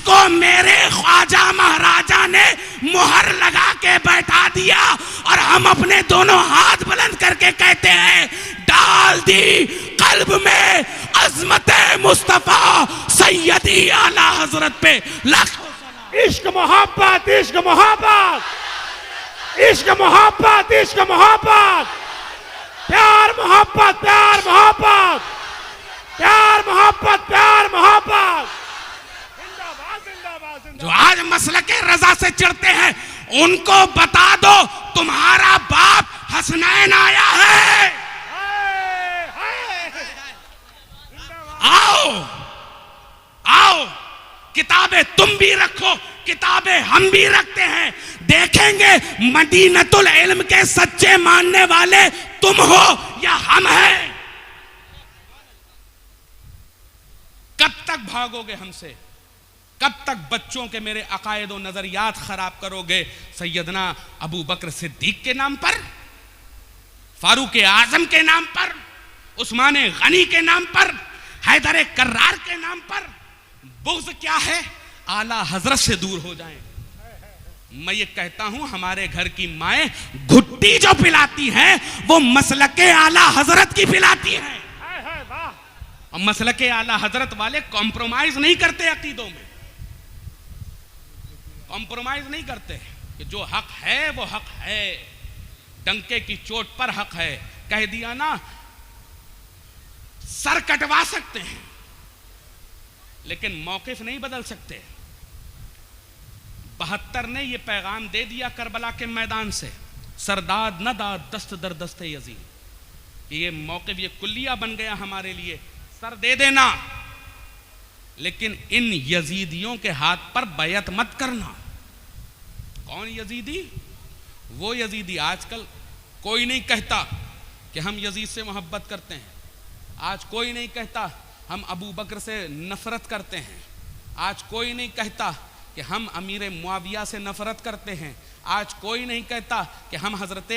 इसको मेरे ख्वाजा महाराजा ने मुहर लगा के बैठा दिया और हम अपने दोनों हाथ बुलंद करके कहते हैं, डाल दी कल्ब में अजमत मुस्तफा सैयदी आला हजरत पे लाखों सलाम। इश्क मोहब्बत, इश्क मोहब्बत, इश्क मोहब्बत, इश्क मोहब्बत, प्यार मोहब्बत, प्यार मोहब्बत, प्यार मोहब्बत, प्यार मोहब्बत। जिंदाबाद, जिंदाबाद, जिंदाबाद। जो आज मसलके रजा से चिढ़ते हैं उनको बता दो तुम्हारा बाप हसनैन आया है। हाय, हाय। आओ आओ, किताबें तुम भी रखो, किताबें हम भी रखते हैं, देखेंगे मदीनतुल इल्म के सच्चे मानने वाले तुम हो या हम हैं। कब तक भागोगे हमसे? कब तक बच्चों के मेरे अकायद और नजरियात खराब करोगे? सैयदना अबू बकर सिद्दीक के नाम पर, फारूक आजम के नाम पर, उस्मान गनी के नाम पर, हैदर कर्रार के नाम पर। बुग़्ज़ क्या है? आला हजरत से दूर हो जाएं। मैं ये कहता हूं, हमारे घर की माएं घुट्टी जो पिलाती हैं वो मसलके आला हजरत की पिलाती हैं। और मसलके आला हजरत वाले कॉम्प्रोमाइज नहीं करते अकीदों में, कॉम्प्रोमाइज नहीं करते कि जो हक है वो हक है, डंके की चोट पर हक है। कह दिया ना, सर कटवा सकते हैं लेकिन मौकिफ नहीं बदल सकते। 72 ने यह पैगाम दे दिया करबला के मैदान से, सरदाद न दाद दस्त दर दस्त यजीद। ये मौकिफ, ये कुल्लिया बन गया हमारे लिए, सर दे देना लेकिन इन यजीदियों के हाथ पर बैयत मत करना। कौन यजीदी? वो यजीदी आजकल कोई नहीं कहता कि हम यजीद से मोहब्बत करते हैं, आज कोई नहीं कहता हम अबू बकर से नफरत करते हैं, आज कोई नहीं कहता कि हम अमीर मुआविया से नफरत करते हैं, आज कोई नहीं कहता कि हम हजरत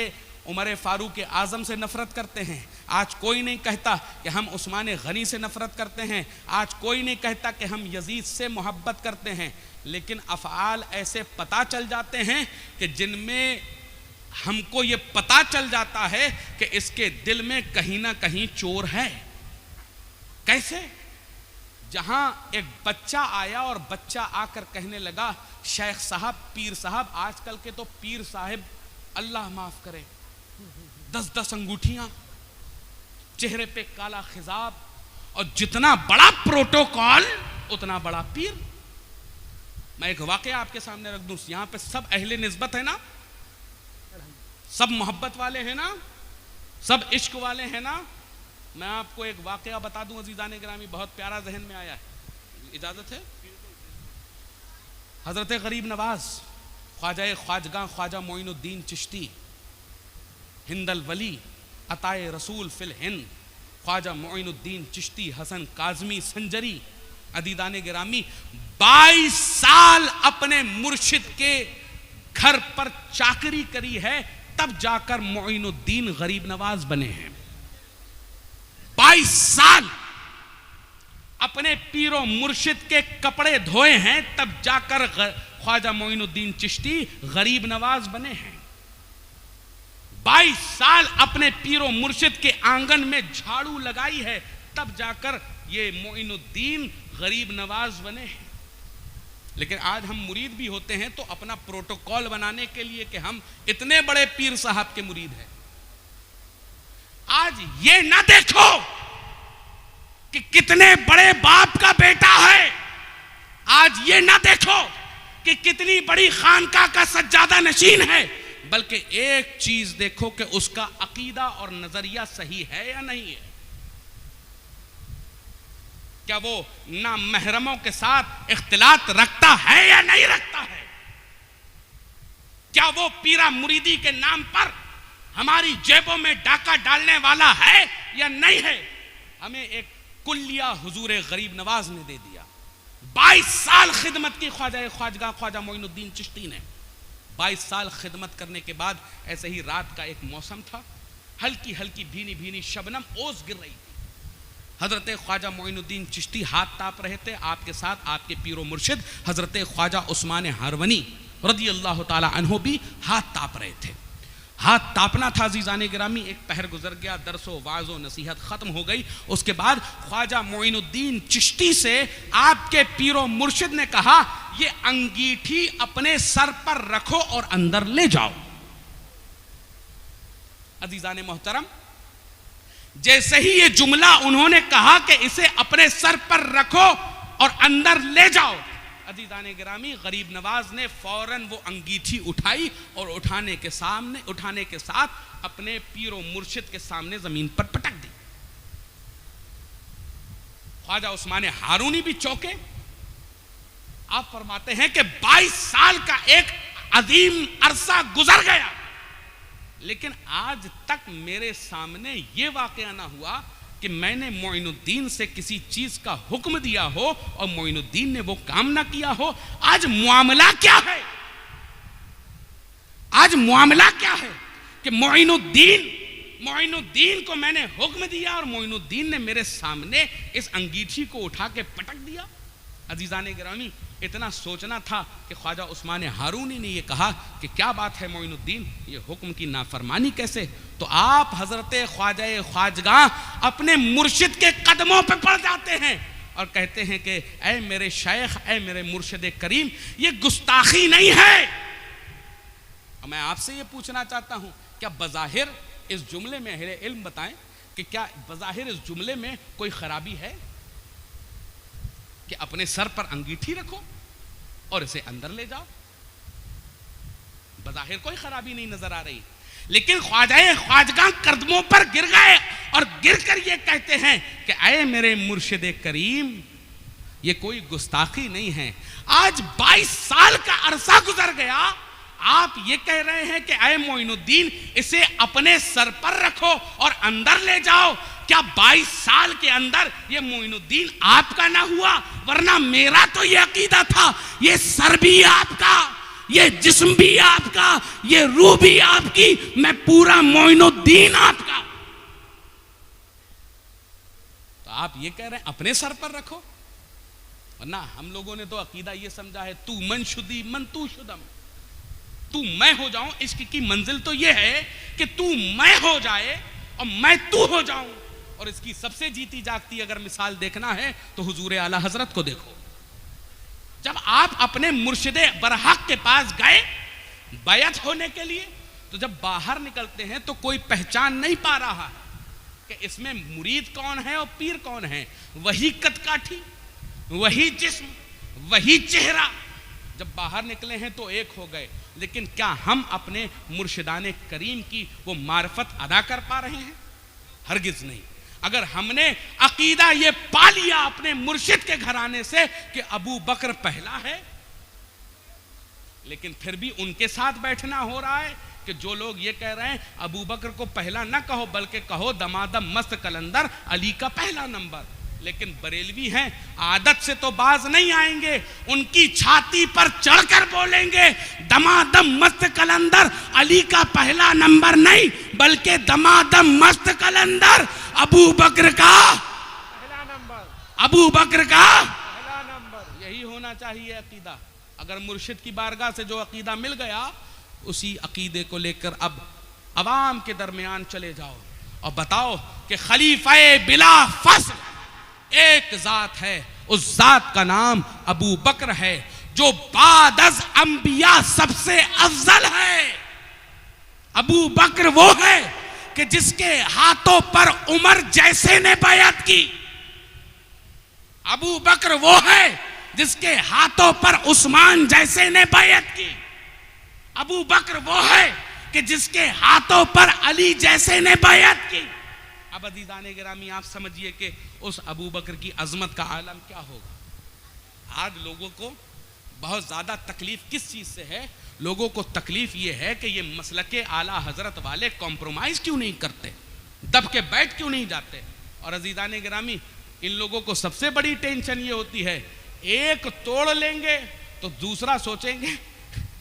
उमर फारूक आज़म से नफरत करते हैं, आज कोई नहीं कहता कि हम उस्मान गनी से नफरत करते हैं, आज कोई नहीं कहता कि हम यजीद से मोहब्बत करते हैं। लेकिन अफ़आल ऐसे पता चल जाते हैं कि जिनमें हमको ये पता चल जाता है कि इसके दिल में कहीं ना कहीं चोर है। कैसे? जहां एक बच्चा आया और बच्चा आकर कहने लगा, शेख साहब, पीर साहब, आजकल के तो पीर साहब अल्लाह माफ करे, 10-10 अंगूठियां, चेहरे पे काला खिजाब, और जितना बड़ा प्रोटोकॉल उतना बड़ा पीर। मैं एक वाकया आपके सामने रख दूं, यहां पे सब अहले निस्बत है ना, सब मोहब्बत वाले हैं ना, सब इश्क वाले हैं ना। मैं आपको एक वाकया बता दूं अजीजान गिरामी, बहुत प्यारा जहन में आया है, इजाजत है? हजरत गरीब नवाज ख्वाजा ख्वाजगा ख्वाजा मोइनुद्दीन चिश्ती हिंदल वली अताए रसूल फिल हिंद ख्वाजा मोइनुद्दीन चिश्ती हसन काजमी संजरी, अदीदान गिरामी 22 साल अपने मुर्शिद के घर पर चाकरी करी है, तब जाकर मोइनुद्दीन गरीब नवाज बने हैं। 22 साल अपने पीरो मुर्शिद के कपड़े धोए हैं, तब जाकर ख्वाजा मोइनुद्दीन चिश्ती गरीब नवाज बने हैं। 22 साल अपने पीरो मुर्शिद के आंगन में झाड़ू लगाई है, तब जाकर ये मोइनुद्दीन गरीब नवाज बने हैं। लेकिन आज हम मुरीद भी होते हैं तो अपना प्रोटोकॉल बनाने के लिए कि हम इतने बड़े पीर साहब के मुरीद हैं। आज ये ना देखो कि कितने बड़े बाप का बेटा है, आज ये ना देखो कि कितनी बड़ी खानका का सज्जादा नशीन है, बल्कि एक चीज देखो कि उसका अकीदा और नजरिया सही है या नहीं है। क्या वो ना महरमों के साथ इख्तिलात रखता है या नहीं रखता है? क्या वो पीरा मुरीदी के नाम पर हमारी जेबों में डाका डालने वाला है या नहीं है? हमें एक कुल्लिया हुजूर गरीब नवाज ने दे दिया। 22 साल खिदमत की ख्वाजा ख्वाजा मोइनुद्दीन चिश्ती ने। 22 साल खिदमत करने के बाद ऐसे ही रात का एक मौसम था, हल्की हल्की भीनी भीनी शबनम ओस गिर रही थी। हजरत ख्वाजा मोइनुद्दीन चिश्ती हाथ ताप रहे थे, आपके साथ आपके पीरो मुर्शिद हजरत ख्वाजा उस्मान हारवनी रदी अल्लाह ताला अन्हो भी हाथ ताप रहे थे। हाथ तापना था अजीज़ाने गिरामी। एक पहर गुजर गया, दरसो वाज़ो नसीहत ख़त्म हो गई। उसके बाद ख्वाजा मोइनुद्दीन चिश्ती से आपके पीरो मुर्शिद ने कहा, ये अंगीठी अपने सर पर रखो और अंदर ले जाओ। अजीज़ाने मोहतरम, जैसे ही ये जुमला उन्होंने कहा कि इसे अपने सर पर रखो और अंदर ले जाओ, अजीज़ाने गिरामी गरीब नवाज ने फौरन वो अंगीठी उठाई और उठाने के साथ अपने पीरो मुर्शिद के सामने जमीन पर पटक दी। ख्वाजा उस्मान हारूनी भी चौंके। आप फरमाते हैं कि 22 साल का एक अजीम अरसा गुजर गया, लेकिन आज तक मेरे सामने ये वाकया ना हुआ कि मैंने मोइनुद्दीन से किसी चीज का हुक्म दिया हो और मोइनुद्दीन ने वो काम ना किया हो। आज मामला क्या है? आज मामला क्या है कि मोइनुद्दीन को मैंने हुक्म दिया और मोइनुद्दीन ने मेरे सामने इस अंगीठी को उठा के पटक दिया। अजीज़ाने गिरामी, इतना सोचना था कि ख्वाजा उस्मान हारूनी ने ये कहा कि क्या बात है मोइनुद्दीन, ये हुक्म की नाफरमानी कैसे? तो आप हजरत ख्वाजा ख्वाजगा अपने मुर्शिद के कदमों पे पड़ जाते हैं और कहते हैं कि ऐ मेरे शेख, ऐ मेरे मुर्शिद करीम, ये गुस्ताखी नहीं है। और मैं आपसे ये पूछना चाहता हूं, क्या बज़ाहिर इस जुमले में अहले इल्म बताएं कि क्या बज़ाहिर इस जुमले में कोई खराबी है कि अपने सर पर अंगीठी रखो और इसे अंदर ले जाओ? बज़ाहिर कोई खराबी नहीं नजर आ रही, लेकिन ख्वाजा ख्वाजगा कदमों पर गिर गए और गिर कर ये कहते हैं कि ऐ मेरे मुर्शिद करीम, ये कोई गुस्ताखी नहीं है। आज 22 साल का अरसा गुजर गया, आप ये कह रहे हैं कि ऐ मोइनुद्दीन, इसे अपने सर पर रखो और अंदर ले जाओ। क्या 22 साल के अंदर ये मोइनुद्दीन आपका ना हुआ? वरना मेरा तो ये अकीदा था, ये सर भी आपका, ये जिस्म भी आपका, ये रूह भी आपकी, मैं पूरा मोइनुद्दीन आपका। तो आप ये कह रहे हैं अपने सर पर रखो? वरना हम लोगों ने तो अकीदा ये समझा है, तू मन शुदी मन तू शुदम, तू मैं हो जाऊं। इश्क की मंजिल तो ये है कि तू मैं हो जाए और मैं तू हो जाऊं। और इसकी सबसे जीती जागती अगर मिसाल देखना है तो हुजूर आला हजरत को देखो। जब आप अपने मुर्शिद बरहक के पास गए बैत होने के लिए, तो जब बाहर निकलते हैं तो कोई पहचान नहीं पा रहा है कि इसमें मुरीद कौन है और पीर कौन है। वही कदकाठी, वही जिस्म, वही चेहरा। जब बाहर निकले हैं तो एक हो गए, लेकिन क्या हम अपने मुर्शिदाने करीम की वो मार्फत अदा कर पा रहे हैं? हरगिज नहीं। अगर हमने अकीदा ये पा लिया अपने मुर्शिद के घराने से कि अबू बकर पहला है, लेकिन फिर भी उनके साथ बैठना हो रहा है कि जो लोग ये कह रहे हैं अबू बकर को पहला ना कहो बल्कि कहो दमादम मस्त कलंदर अली का पहला नंबर। लेकिन बरेलवी हैं, आदत से तो बाज नहीं आएंगे, उनकी छाती पर चढ़कर बोलेंगे दमादम मस्त कलंदर अली का पहला नंबर नहीं बल्कि दमादम मस्त कलंदर अबू बकर का पहला नंबर, अबू बकर का पहला नंबर। यही होना चाहिए अकीदा। अगर मुर्शिद की बारगाह से जो अकीदा मिल गया, उसी अकीदे को लेकर अब अवाम के दरमियान चले जाओ और बताओ कि खलीफाए बिला फसल एक जात है, उस जात का नाम अबू बकर है, जो बाद अज़ अंबिया सबसे अफजल है। अबू बकर वो है कि जिसके हाथों पर उमर जैसे ने बैअत की। अबू बकर वो है जिसके हाथों पर उस्मान जैसे ने बैअत की। अबू बकर वो है कि जिसके हाथों पर अली जैसे ने बैअत की। अब अज़ीज़ाने गिरामी, आप समझिए कि उस अबू बकर की अजमत का आलम क्या होगा। आज लोगों को बहुत ज़्यादा तकलीफ किस चीज़ से है? लोगों को तकलीफ ये है कि ये मसलके आला हजरत वाले कॉम्प्रोमाइज़ क्यों नहीं करते, दब के बैठ क्यों नहीं जाते। और अज़ीज़ाने गिरामी, इन लोगों को सबसे बड़ी टेंशन ये होती है, एक तोड़ लेंगे तो दूसरा सोचेंगे,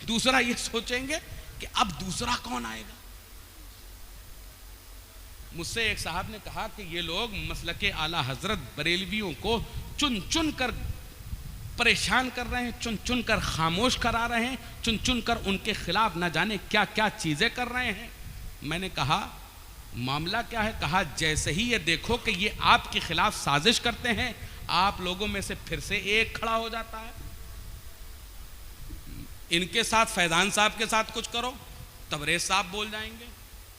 दूसरा ये सोचेंगे कि अब दूसरा कौन आएगा। मुझसे एक साहब ने कहा कि ये लोग मसलके आला हजरत बरेलवियों को चुन चुन कर परेशान कर रहे हैं, चुन चुन कर खामोश करा रहे हैं, चुन चुन कर उनके खिलाफ न जाने क्या क्या चीज़ें कर रहे हैं। मैंने कहा मामला क्या है? कहा जैसे ही ये देखो कि ये आपके खिलाफ साजिश करते हैं, आप लोगों में से फिर से एक खड़ा हो जाता है। इनके साथ फैजान साहब के साथ कुछ करो, तबरेज साहब बोल जाएंगे,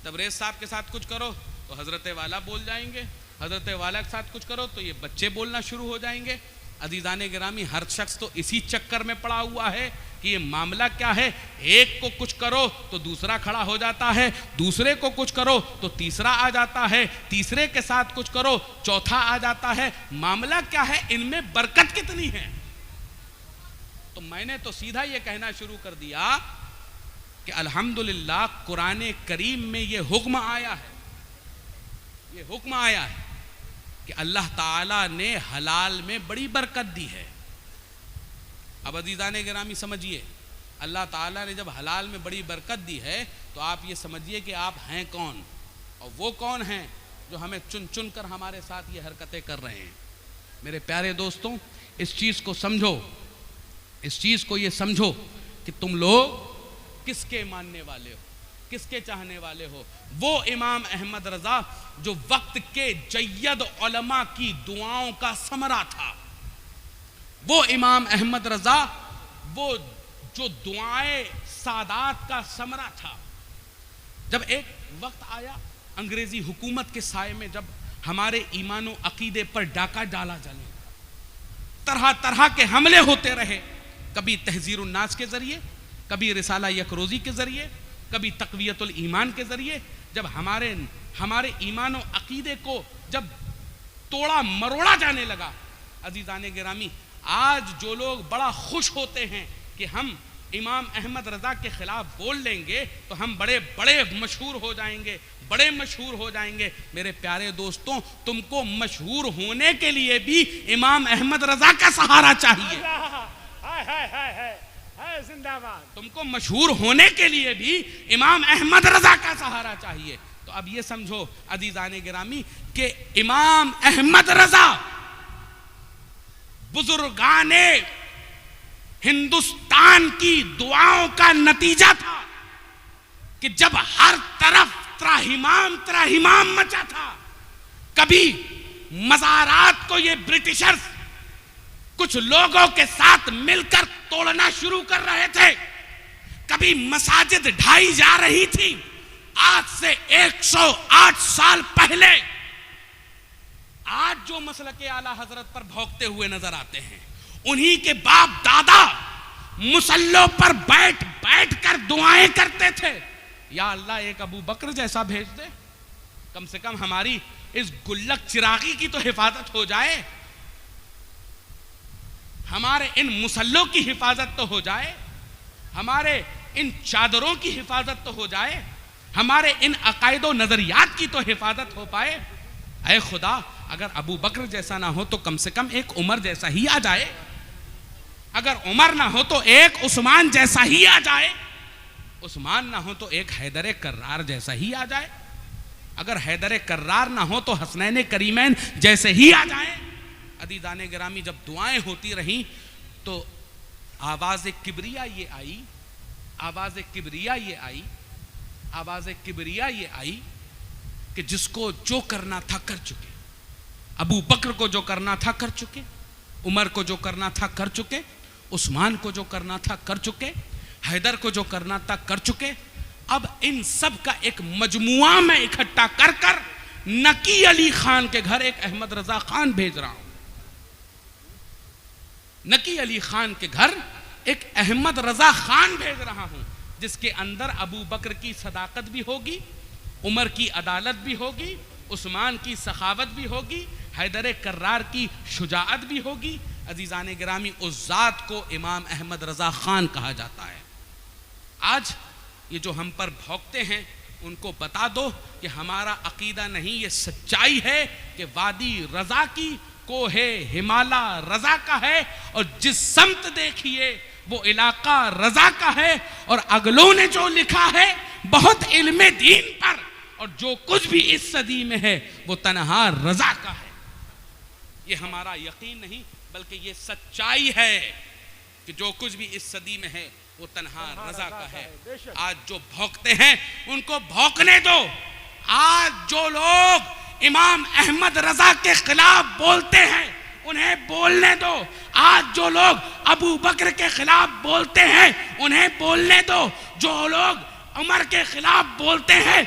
तबरेज साहब के साथ कुछ करो तो हजरत वाला बोल जाएंगे, हजरत वाला के साथ कुछ करो तो ये बच्चे बोलना शुरू हो जाएंगे। अजीज़ाने गिरामी, हर शख्स तो इसी चक्कर में पड़ा हुआ है कि ये मामला क्या है, एक को कुछ करो तो दूसरा खड़ा हो जाता है, दूसरे को कुछ करो तो तीसरा आ जाता है, तीसरे के साथ कुछ करो चौथा आ जाता है। मामला क्या है, इनमें बरकत कितनी है? तो मैंने तो सीधा ये कहना शुरू कर दिया कि अल्हम्दुलिल्लाह कुरान करीम में ये हुक्म आया है, ये हुक्म आया है कि अल्लाह ताला ने हलाल में बड़ी बरकत दी है। अब अज़ीज़ाने गिरामी समझिए, अल्लाह ताला ने जब हलाल में बड़ी बरकत दी है तो आप ये समझिए कि आप हैं कौन और वो कौन हैं जो हमें चुन चुन कर हमारे साथ ये हरकतें कर रहे हैं। मेरे प्यारे दोस्तों, इस चीज़ को समझो, इस चीज़ को ये समझो कि तुम लोग किसके मानने वाले हो, किसके चाहने वाले हो। वो इमाम अहमद रजा जो वक्त के जय्यद उलमा की दुआओं का समरा था, वो इमाम अहमद रजा वो जो दुआएं सादात का समरा था। जब एक वक्त आया अंग्रेजी हुकूमत के साए में, जब हमारे ईमान व अकीदे पर डाका डाला जाने, तरह तरह के हमले होते रहे, कभी तहजीरुन नास के जरिए, कभी रिसाला यकरोजी के जरिए, कभी तक़वियतुल ईमान के जरिए। जब हमारे ईमान व अकीदे को जब तोड़ा मरोड़ा जाने लगा, अजीज़ाने गिरामी, आज जो लोग बड़ा खुश होते हैं कि हम इमाम अहमद रजा के खिलाफ बोल लेंगे तो हम बड़े बड़े मशहूर हो जाएंगे, बड़े मशहूर हो जाएंगे। मेरे प्यारे दोस्तों, तुमको मशहूर होने के लिए भी इमाम अहमद रजा का सहारा चाहिए। जिंदाबाद। तुमको मशहूर होने के लिए भी इमाम अहमद रजा का सहारा चाहिए। तो अब ये समझो अजीज़ाने गिरामी कि इमाम अहमद रजा बुजुर्गाने हिंदुस्तान की दुआओं का नतीजा था कि जब हर तरफ त्राहिमाम त्राहिमाम मचा था। कभी मज़ारात को ये ब्रिटिशर्स कुछ लोगों के साथ मिलकर तोड़ना शुरू कर रहे थे, कभी मसाजिद ढाई जा रही थी। आज से 108 साल पहले आज जो मसलके आला हजरत पर भौंकते हुए नजर आते हैं, उन्हीं के बाप दादा मुसल्लों पर बैठ बैठ कर दुआएं करते थे, या अल्लाह एक अबू बकर जैसा भेज दे, कम से कम हमारी इस गुल्लक चिरागी की तो हिफाजत हो जाए, हमारे इन मुसल्लों की हिफाजत तो हो जाए, हमारे इन चादरों की हिफाजत तो हो जाए, हमारे इन अकायदो नजरियात की तो हिफाजत हो पाए। ऐ खुदा, अगर अबू बकर जैसा ना हो तो कम से कम एक उमर जैसा ही आ जाए, अगर उमर ना हो तो एक उस्मान जैसा ही आ जाए, उस्मान ना हो तो एक हैदर कर्रार जैसा ही आ जाए, अगर हैदर कर्रार ना हो तो हसनैन करीमैन जैसे ही आ जाए। अदीदाने गिरामी, जब दुआएं होती रहीं तो आवाज़ किबरिया ये आई, आवाज़ किबरिया ये आई, आवाज़ किबरिया ये आई कि जिसको जो करना था कर चुके, अबू बकर को जो करना था कर चुके, उमर को जो करना था कर चुके, उस्मान को जो करना था कर चुके, हैदर को जो करना था कर चुके। अब इन सब का एक मजमुआ में इकट्ठा कर कर नकी अली खान के घर एक अहमद रजा खान भेज रहा हूं। नकी अली खान के घर एक अहमद रजा खान भेज रहा हूं, जिसके अंदर अबू बकर की सदाकत भी होगी, उमर की अदालत भी होगी, उस्मान की सखावत भी होगी, हैदर कर्रार की शुजाअत भी होगी। अजीज़ाने गिरामी, उस ज़ात को इमाम अहमद रजा खान कहा जाता है। आज ये जो हम पर भौंकते हैं उनको बता दो कि हमारा अकीदा नहीं, ये सच्चाई है कि वादी रजा की कोहे हिमाला रजा का है, और जिस समत देखिए वो इलाका रजा का है। और अगलों ने जो लिखा है बहुत इल्मे दीन पर और जो कुछ भी इस सदी में है वो तन्हा रजा का है। ये हमारा यकीन नहीं बल्कि ये सच्चाई है कि जो कुछ भी इस सदी में है वो तन्हा रजा का है। आज जो भौंकते हैं उनको भौंकने दो। आज जो लोग इमाम अहमद रजा के खिलाफ बोलते हैं उन्हें बोलने दो। आज जो लोग अबू बकर के खिलाफ बोलते हैं उन्हें बोलने दो। जो लोग उमर के खिलाफ बोलते हैं